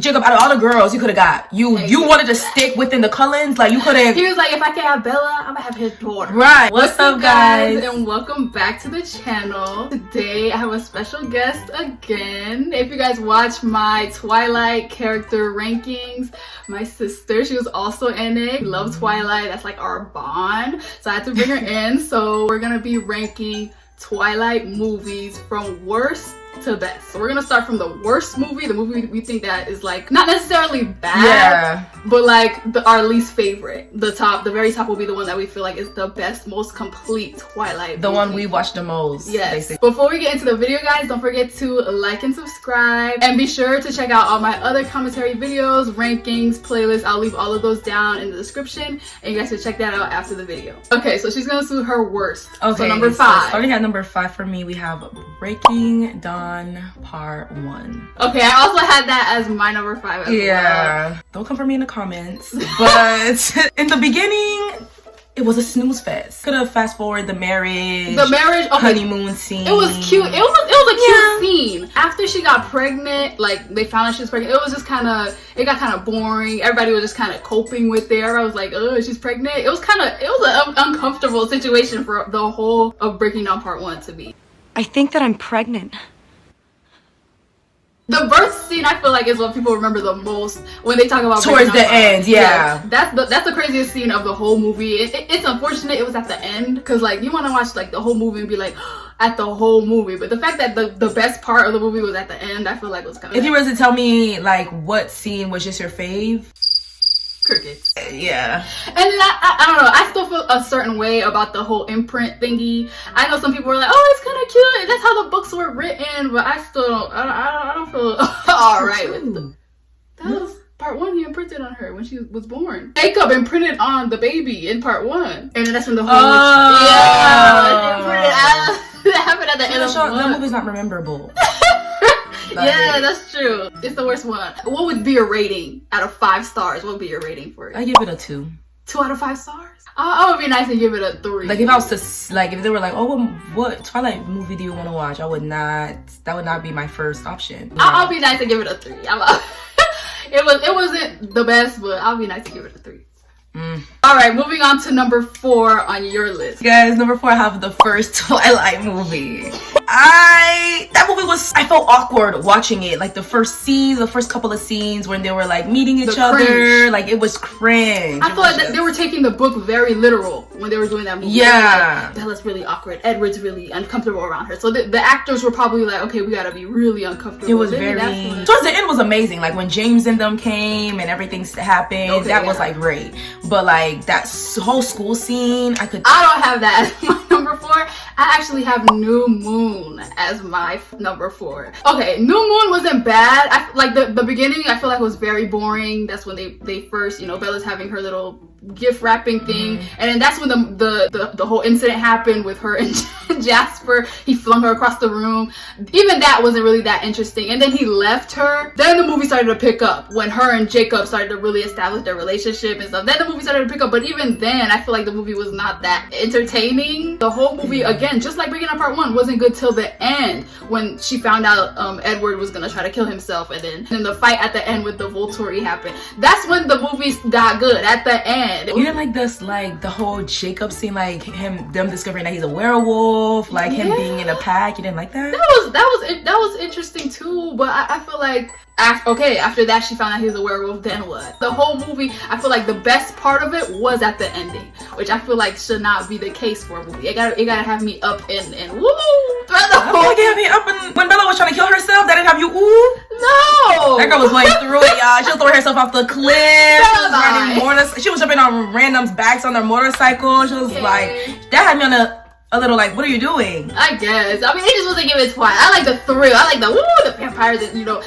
Jacob, out of all the girls you could have got, you wanted to stick within the Cullens. Like, you could have. He was like, if I can't have Bella, I'm gonna have his daughter. Right. What's up, guys? And welcome back to the channel. Today I have a special guest again. If you guys watch my Twilight character rankings, my sister, she was also in it. We love Twilight. That's like our bond. So I had to bring her in. So we're gonna be ranking Twilight movies from worst to best. So we're gonna start from the worst movie, the movie we think that is like not necessarily bad, but like our least favorite. The very top will be the one that we feel like is the best, most complete Twilight the movie. one we watched the most. Yes. Basically. Before we get into the video, guys, don't forget to like and subscribe, and be sure to check out all my other commentary videos, rankings, playlists. I'll leave all of those down in the description, and you guys can check that out after the video. Okay, so she's gonna do her worst. Okay, so number 5. Starting at number 5 for me, we have Breaking Dawn Part 1. Okay, I also had that as my number 5 as well. Don't come for me in the comments, but in the beginning, it was a snooze fest. Could have fast forward the marriage, okay, honeymoon scene. It was cute. It was a cute scene. After she got pregnant, like they found out she was pregnant, it was just it got kind of boring. Everybody was just kind of coping with it. Everybody was like, oh, she's pregnant. It was an uncomfortable situation for the whole of Breaking Dawn Part 1 to be. I think that I'm pregnant. The birth scene, I feel like, is what people remember the most when they talk about towards the end. Yeah, that's the craziest scene of the whole movie. It's unfortunate it was at the end, because like you want to watch like the whole movie and be like at the whole movie, but the fact that the best part of the movie was at the end, I feel like was kind of. If you were to tell me like what scene was just your fave. Crickets. Yeah. And then I don't know, I still feel a certain way about the whole imprint thingy. I know some people were like, oh, it's kind of cute, that's how the books were written, but I still don't, I don't feel all right with them. That was Part 1. He imprinted on her when she was born. Jacob imprinted on the baby in Part 1, and then that's when the whole that happened at the end of the movie's not memorable. Yeah, that's true. It's the worst one. What would be your rating out of 5 stars? What would be your rating for it? I give it a 2. 2 out of 5 stars? I would be nice and give it a 3. Like if I was to if they were like, oh, what Twilight movie do you want to watch? That would not be my first option. I'll be nice and give it a 3. It wasn't the best, but I'll be nice and give it a 3. All right, moving on to number 4 on your list. Guys, number 4, I have the first Twilight movie. That movie was, I felt awkward watching it. Like the first couple of scenes when they were like meeting each other, like it was cringe. I feel like they were taking the book very literal when they were doing that movie. Yeah. Like, Bella's really awkward. Edward's really uncomfortable around her. So the actors were probably like, okay, we gotta be really uncomfortable. It was towards the end was amazing. Like when James and them came and everything happened, that was like great. But like that whole school scene, I don't have that as my number 4. I actually have New Moon as my number 4. Okay, New Moon wasn't bad. I like the beginning, I feel like it was very boring. That's when they first, Bella's having her little gift wrapping thing, and then that's when the whole incident happened with her and Jasper. He flung her across the room. Even that wasn't really that interesting, and then he left her. Then the movie started to pick up when her and Jacob started to really establish their relationship and stuff. Then the movie started to pick up, but even then I feel like the movie was not that entertaining. The whole movie, again, just like Breaking Dawn Part 1, wasn't good till the end when she found out Edward was gonna try to kill himself, and then the fight at the end with the Volturi happened. That's when the movie got good, at the end. You didn't like this, like the whole Jacob scene, like them discovering that he's a werewolf, like him being in a pack. You didn't like that? That was interesting too, but I feel like after that she found out he was a werewolf, then what? The whole movie, I feel like the best part of it was at the ending, which I feel like should not be the case for a movie. It gotta have me up and woo throughout the whole. It had me up, and when Bella was trying to kill herself, that didn't have you ooh. No, that girl was going through it, y'all. She was throwing herself off the cliff. She was jumping on random's backs on their motorcycle. She was like, that had me on a little like, what are you doing? I guess. I mean, it just wasn't giving Twilight. I like the thrill. I like the vampires.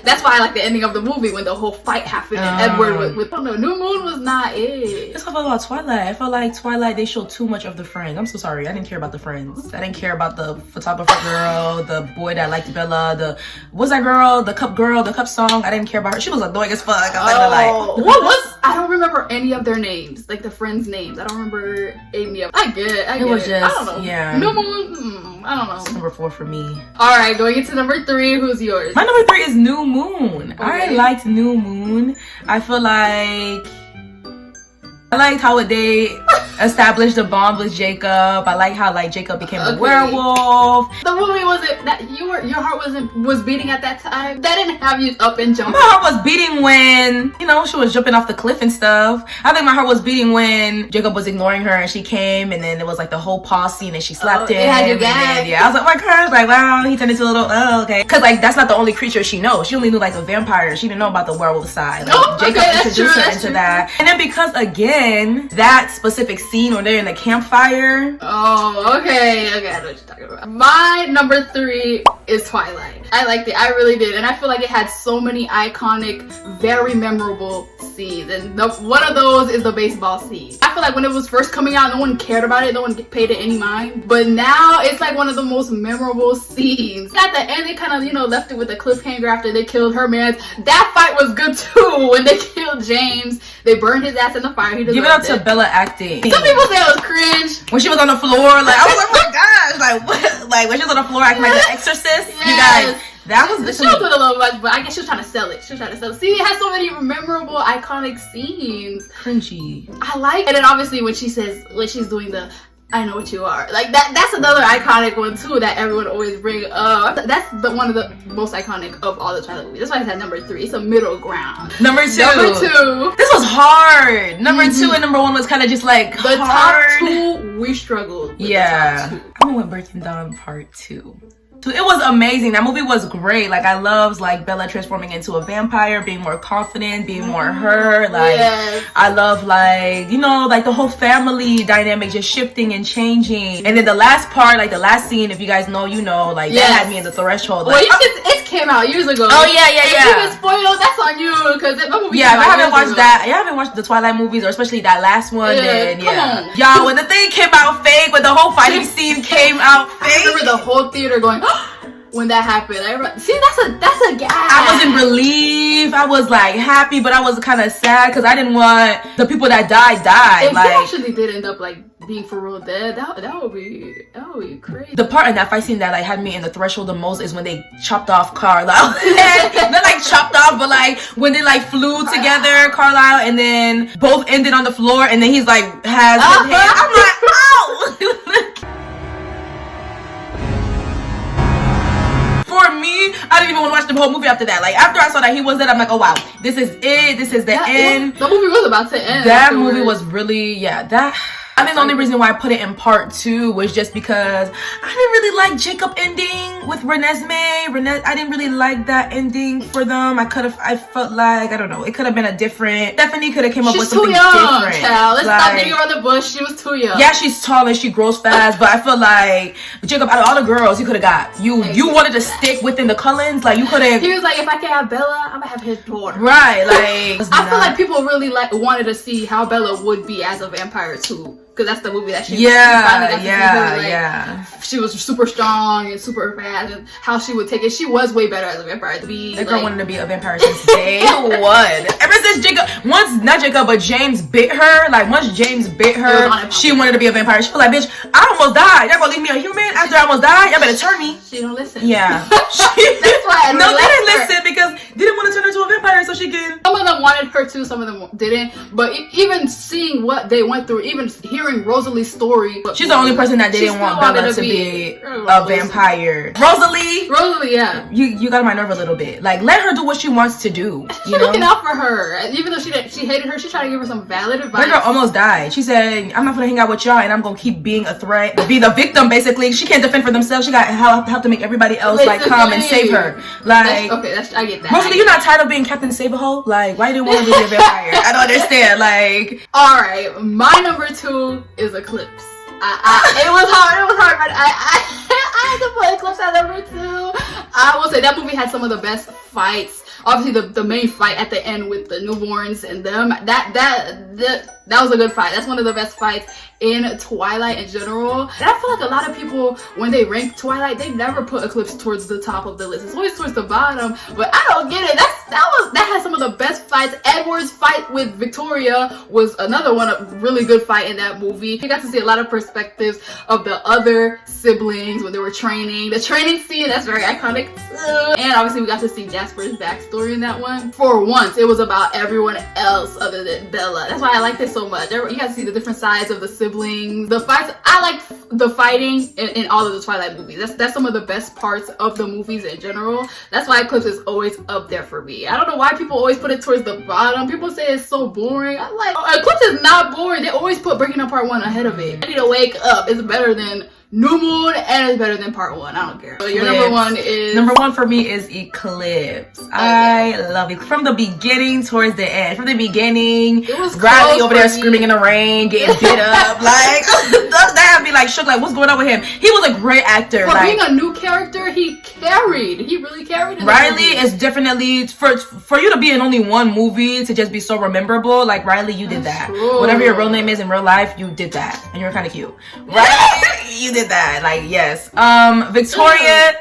That's why I like the ending of the movie when the whole fight happened and Edward with New Moon was not it. That's how I felt about Twilight. I felt like Twilight, they showed too much of the friends. I'm so sorry. I didn't care about the friends. I didn't care about the photographer girl, the boy that liked Bella, what's that girl? The cup song. I didn't care about her. She was annoying as fuck. I don't remember any of their names, like the friends' names. I don't remember any of. I don't know. Yeah. New Moon. I don't know. It's number 4 for me. All right, going into number 3. Who's yours? My number 3 is New Moon. Okay. I liked New Moon. I feel like I liked how they established a bond with Jacob. I like how like Jacob became a werewolf. The movie wasn't that your heart was beating at that time. That didn't have you up and jumping. My heart was beating when, you know, she was jumping off the cliff and stuff. I think my heart was beating when Jacob was ignoring her and she came and then it was like the whole paw scene and she slapped him. It had you and back. then, yeah, I was like, oh my gosh, like wow, he turned into a little okay. Cause like that's not the only creature she knows. She only knew like a vampire. She didn't know about the werewolf side. Like, Jacob introduced her into that. And then because again, that specific scene when they're in the campfire. Oh, okay, I know what you're talking about. My number 3 is Twilight. I liked it, I really did, and I feel like it had so many iconic, very memorable scenes, and one of those is the baseball scene. I feel like when it was first coming out, no one cared about it, no one paid it any mind, but now it's like one of the most memorable scenes. At the end, they kind of, you know, left it with a cliffhanger after they killed her man. That fight was good too. When they killed James, they burned his ass in the fire. He Give it up to Bella acting. Some people say it was cringe. When she was on the floor, like I was like, oh my gosh, like what? Like when she was on the floor acting like the Exorcist. Yes. You guys, that was the show did a little much, but I guess she was trying to sell it. See, it has so many memorable, iconic scenes. Cringy. I like, and then obviously when she's doing the I know what you are, like that's another iconic one too that everyone always bring up. That's one of the most iconic of all the Twilight movies. That's why it's at number 3. It's a middle ground. Number 2. This was hard. Number 2 and number 1 was kind of just like the hard. top 2 we struggled with. Yeah, the top 2. I went with Breaking Dawn Part 2. So it was amazing. That movie was great. Like I loved like Bella transforming into a vampire, being more confident, being more her. Like I love like, you know, like the whole family dynamic just shifting and changing. And then the last part, like the last scene, if you guys know, you know, like that had me in the threshold. Like, well, it came out years ago. Oh yeah. If you been spoiled, that's on you because that movie. Yeah, if I haven't watched that, I haven't watched the Twilight movies or especially that last one. Then come on. Y'all, when the thing came out fake, when the whole fighting scene came out fake, I remember the whole theater going. When that happened, see, that's a gag. I wasn't relieved. I was like happy, but I was kind of sad because I didn't want the people that died. If like, they actually did end up like being for real dead, that would be crazy. The part in that fight scene that like had me in the threshold the most is when they chopped off Carlisle. Not like chopped off, but like when they like flew together, Carlisle, and then both ended on the floor, and then he's like has his hand. I'm like, ow. For me, I didn't even want to watch the whole movie after that. Like after I saw that he was dead, I'm like, oh wow, this is it. This is the end. The movie was about to end. That movie was really, I think the only reason why I put it in part 2 was just because I didn't really like Jacob ending with Renesmee. I didn't really like that ending for them. I felt like, I don't know, it could have been a different, Stephanie could have came up with something different. Child. Let's stop beating around the bush. She was too young. Yeah, she's tall and she grows fast, but I feel like Jacob, out of all the girls you could have got, you wanted to stick within the Cullens. Like you could have. He was like, if I can have Bella, I'm gonna have his daughter. Right, like I feel like people really wanted to see how Bella would be as a vampire too. Because that's the movie that she finally got to see her, she was super strong and super fast, and how she would take it. She was way better as a vampire. That girl wanted to be a vampire since day one. Ever since James bit her. Like once James bit her, she wanted to be a vampire. She was like, bitch, I almost died. Y'all gonna leave me a human after I almost died? Y'all better turn me. She don't listen. Yeah. That's why they didn't listen because they didn't want to turn her into a vampire so she could. Some of them wanted her to, some of them didn't. But even seeing what they went through, even hearing Rosalie's story. She's the only person that didn't want Bella to be a vampire. Rosalie, yeah. You got on my nerve a little bit. Like, let her do what she wants to do. She's looking out for her. Even though she hated her, she tried to give her some valid advice. That girl almost died. She said, I'm not gonna hang out with y'all and I'm gonna keep being a threat. Be the victim, basically. She can't defend for themselves. She got help to make everybody else like come and save her. Like, I get that. Rosalie, you're not tired of being Captain Save-A-Hole? Like, why you didn't want to be a vampire? I don't understand. Like, alright, my number 2 is Eclipse. It was hard, but I had to put Eclipse at number 2. I will say that movie had some of the best fights. Obviously, the main fight at the end with the newborns and them. That was a good fight. That's one of the best fights in Twilight in general. And I feel like a lot of people, when they rank Twilight, they never put Eclipse towards the top of the list. It's always towards the bottom. But I don't get it. That has some of the best fights. Edward's fight with Victoria was another one, a really good fight in that movie. You got to see a lot of perspectives of the other siblings when they were training. The training scene, that's very iconic too. And obviously we got to see Jasper's backstory in that one. For once, it was about everyone else other than Bella. That's why I like this so much. You got to see the different sides of the siblings. The fights, I like the fighting in all of the Twilight movies. That's some of the best parts of the movies in general. That's why Eclipse is always up there for me. I don't know why people always put it towards the bottom. People say it's so boring. I'm like, Eclipse is not boring. They always put Breaking Up Part 1 ahead of it. I need to wake up. It's better than New Moon and it's better than Part 1. I don't care. So your number one is... Number one for me is Eclipse. I love it. From the beginning towards the end. From the beginning, it was Riley over there screaming in the rain, getting bit up. Like, that had me like shook. Like, what's going on with him? He was a great actor. For like, being a new character, he really carried. Riley is definitely, for you to be in only one movie to just be so memorable. Like, Riley, you did that. True. Whatever your real name is in real life, you did that. And you're kind of cute. Right? You did that. Like, yes. Victoria.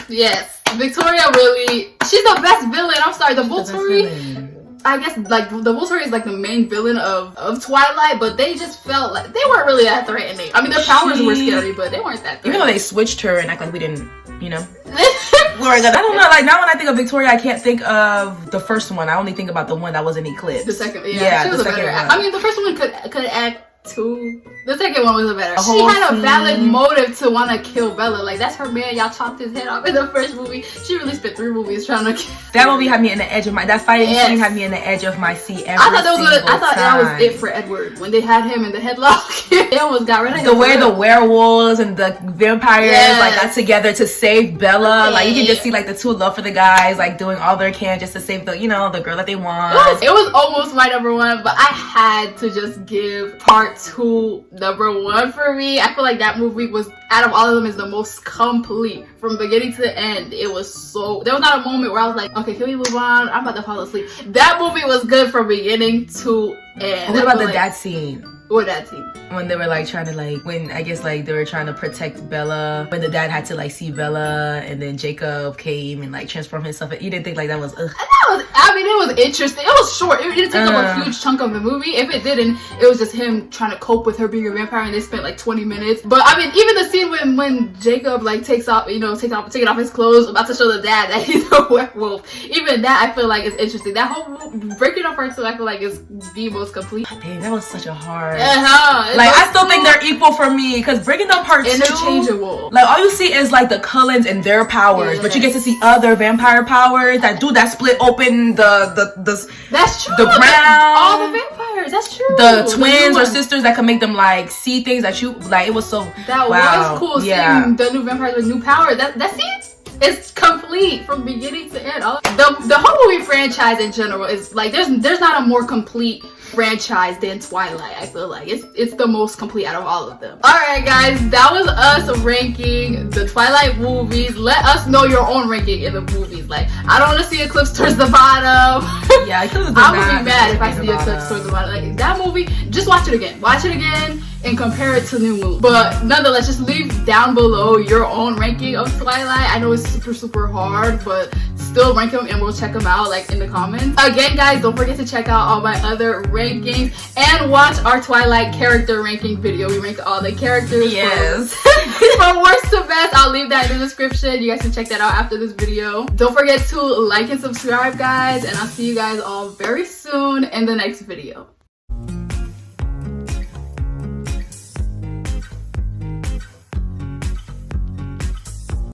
Yes. Victoria really, she's the best villain. I'm sorry, the Volturi. I guess like the Volturi is like the main villain of Twilight, but they just felt like they weren't really that threatening. I mean, their powers were scary, but they weren't that threatening. Even though they switched her and act like we didn't, you know. I don't know. Like, now when I think of Victoria, I can't think of the first one. I only think about the one that was in Eclipse. The second, yeah, she was a better act. I mean, the first one could act too. The second one was a better. She had a valid motive to want to kill Bella. Like, that's her man. Y'all chopped his head off in the first movie. She really spent 3 movies trying to kill. That movie had me in the edge of my. That fighting scene had me in the edge of my seat every I thought that was time. it for Edward when they had him in the headlock. They almost got rid of him. The way the werewolves and the vampires like got together to save Bella. Like, you can just see like the two love for the guys like doing all they can just to save the the girl that they want. It was almost my number one, but I had to just give Part 2 number 1 for me. I feel like that movie was, out of all of them, is the most complete from beginning to the end. It was so, there was not a moment where I was like, okay, can we move on? I'm about to fall asleep. That movie was good from beginning to end. What about the dad scene? What dad scene? When they were like trying to like, when I guess like they were trying to protect Bella, when the dad had to like see Bella and then Jacob came and like transformed himself. You didn't think like that was I mean, it was interesting. It was short. It didn't take up a huge chunk of the movie. If it didn't, it was just him trying to cope with her being a vampire, and they spent like 20 minutes. But I mean, even the scene when Jacob like taking off his clothes, about to show the dad that he's a werewolf. Even that I feel like is interesting. That whole Breaking Up Part 2 I feel like is the most complete. Dang, that was such a hard. Like, I still think they're equal for me, because Breaking Up Part 2, interchangeable. Like, all you see is like the Cullens and their powers, but you get to see other vampire powers that split open that's true. The ground. All the vampires. That's true. The twins or sisters that can make them like see things that you like. It was so was cool seeing the new vampires with new powers. That scene is complete from beginning to end. The whole movie franchise in general is like there's not a more complete franchise than Twilight. I feel like it's the most complete out of all of them. Alright guys, that was us ranking the Twilight movies. Let us know your own ranking in the movies. Like, I don't want to see Eclipse towards the bottom. Yeah, I would be mad if I see Eclipse towards the bottom. Like, that movie, just watch it again and compare it to New Moon. But nonetheless, just leave down below your own ranking of Twilight. I know it's super hard, but still rank them and we'll check them out like in the comments. Again guys, don't forget to check out all my other rankings and watch our Twilight character ranking video. We rank all the characters from worst to best. I'll leave that in the description. You guys can check that out after this video. Don't forget to like and subscribe guys, and I'll see you guys all very soon in the next video.